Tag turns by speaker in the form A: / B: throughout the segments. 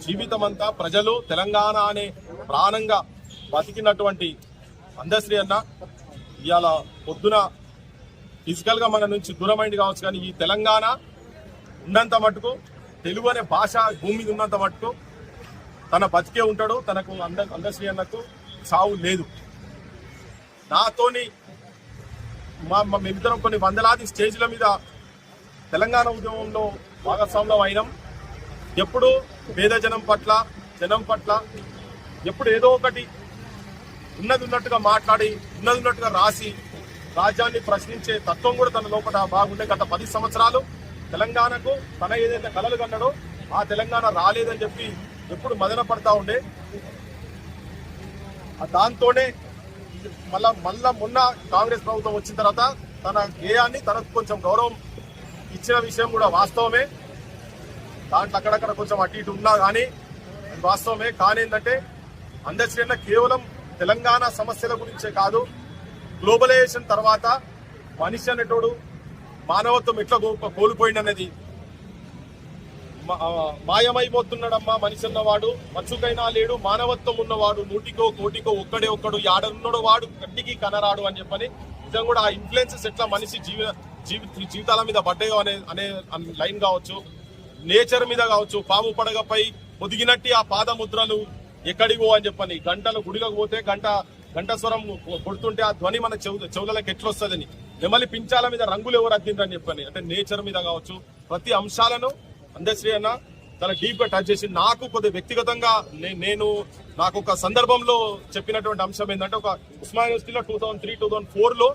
A: జీవితమంతా ప్రజలు తెలంగాణ అనే ప్రాణంగా బతికినటువంటి అందశ్రీ అన్న ఇవాళ పొద్దున ఫిజికల్ గా మన నుంచి దూరమైంది కావచ్చు, కానీ ఈ తెలంగాణ ఉన్నంత మటుకు తెలుగు అనే భాష భూమి మీద ఉన్నంత మటుకు తన బతికే ఉంటాడు. తనకు అందశ్రీ అన్నకు చావు లేదు. నాతోని మేమిద్దరం కొన్ని వందలాది స్టేజ్ల మీద తెలంగాణ ఉద్యమంలో భాగస్వామ్యం అయినాం. ఎప్పుడు పేద జనం పట్ల ఎప్పుడు ఏదో ఒకటి ఉన్నది ఉన్నట్టుగా మాట్లాడి ఉన్నది ఉన్నట్టుగా రాసి రాజ్యాన్ని ప్రశ్నించే తత్వం కూడా తన లోపల బాగుండే. గత 10 సంవత్సరాలు తెలంగాణకు తన ఏదైతే కలలు కన్నాడో ఆ తెలంగాణ రాలేదని చెప్పి ఎప్పుడు మదన పడతా ఉండే. దాంతోనే మళ్ళా మొన్న కాంగ్రెస్ ప్రభుత్వం వచ్చిన తర్వాత తన గేయాన్ని తనకు కొంచెం గౌరవం ఇచ్చిన విషయం కూడా వాస్తవమే. దాంట్లో అక్కడక్కడ కొంచెం అటు ఇటు ఉన్నా కానీ వాస్తవమే. కానీ ఏంటంటే అందశ్రీ అన్న కేవలం తెలంగాణ సమస్యల గురించే కాదు, గ్లోబలైజేషన్ తర్వాత మనిషి అనేటోడు మానవత్వం ఎట్లా కోల్పోయిందనేది మాయమైపోతున్నాడమ్మా మనిషి అన్నవాడు, మచ్చుకైనా లేడు మానవత్వం ఉన్నవాడు, నూటికో కోటికో ఒక్కడే ఒక్కడు యాడనున్నాడు వాడు కంటికి కనరాడు అని చెప్పని నిజం కూడా ఆ ఇన్ఫ్లుయెన్సెస్ ఎట్లా మనిషి జీవితాల మీద పడ్డాయో అనే లైన్ కావచ్చు, నేచర్ మీద కావచ్చు. పాము పడగపై ఒదిగినట్టి ఆ పాదముద్రలు ఎక్కడివో అని చెప్పని గంటలు గుడిలోకి పోతే గంట స్వరం కొడుతుంటే ఆ ధ్వని మన చెవులకి ఎట్లొస్తుందని, నెమలి పించాల మీద రంగులు ఎవరు అద్దిండ్రని చెప్పని, అంటే నేచర్ మీద కావచ్చు ప్రతి అంశాలను అందశ్రీ అన్న తన డీప్ గా టచ్ చేసి నాకు కొద్దిగా వ్యక్తిగతంగా నాకు ఒక సందర్భంలో చెప్పినటువంటి అంశం ఏంటంటే, ఒక ఉస్మానియా యూనివర్సిటీలో 2003-2004లో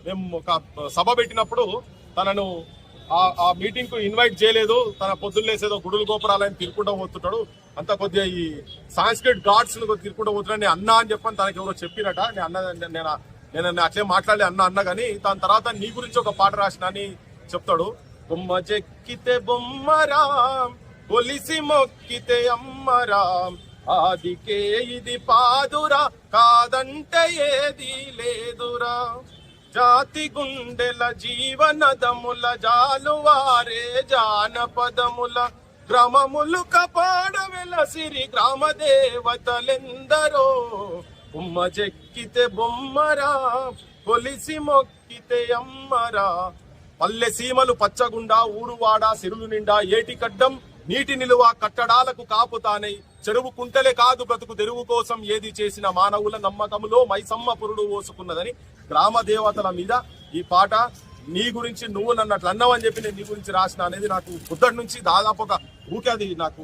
A: మేము ఒక సభ పెట్టినప్పుడు తనను ఆ మీటింగ్ కు ఇన్వైట్ చేయలేదు. తన పొద్దున్నేసేదో గుడులు గోపురాలని తిరుక్కుంటూ పోతుంటాడు, అంత కొద్దిగా ఈ సాంస్క్రిట్ గాడ్స్ తిరుక్కుంటూ పోతున్నాడు అన్నా అని చెప్పని తనకి ఎవరో చెప్పినట. నేను అట్లే మాట్లాడలే అన్న గానీ దాని తర్వాత నీ గురించి ఒక పాట రాసిన అని చెప్తాడు. బొమ్మ చెక్కితే బొమ్మరాం, కొలిసి మొక్కితే అమ్మరాం, ఆదికే ఇది పాదురా కాదంటే ఏది లేదురా, జాతి గుండెల జీవనదముల జాలువారే జానపదముల గ్రామములు కపాడవెల సిరి గ్రామ దేవతలెందరో, బొమ్మ చెక్కితే బొమ్మరా కొలిసి మొక్కితే అమ్మరా, పల్లె సీమలు పచ్చగుండా ఊరువాడ సిరులు నిండా ఏటికడ్డం నీటి నిలువ కట్టడాలకు కాపుతానై, చెరువు కుంటలే కాదు బ్రతుకు తెరువు కోసం ఏది చేసిన మానవుల నమ్మకములో మైసమ్మ పురుడు ఓసుకున్నదని గ్రామ దేవతల మీద ఈ పాట. నీ గురించి నువ్వు నన్ను అట్లా అన్నావని చెప్పి నేను నీ గురించి రాసిన అనేది నాకు పొద్దుటి నుంచి దాదాపు ఒక ఊకే అది నాకు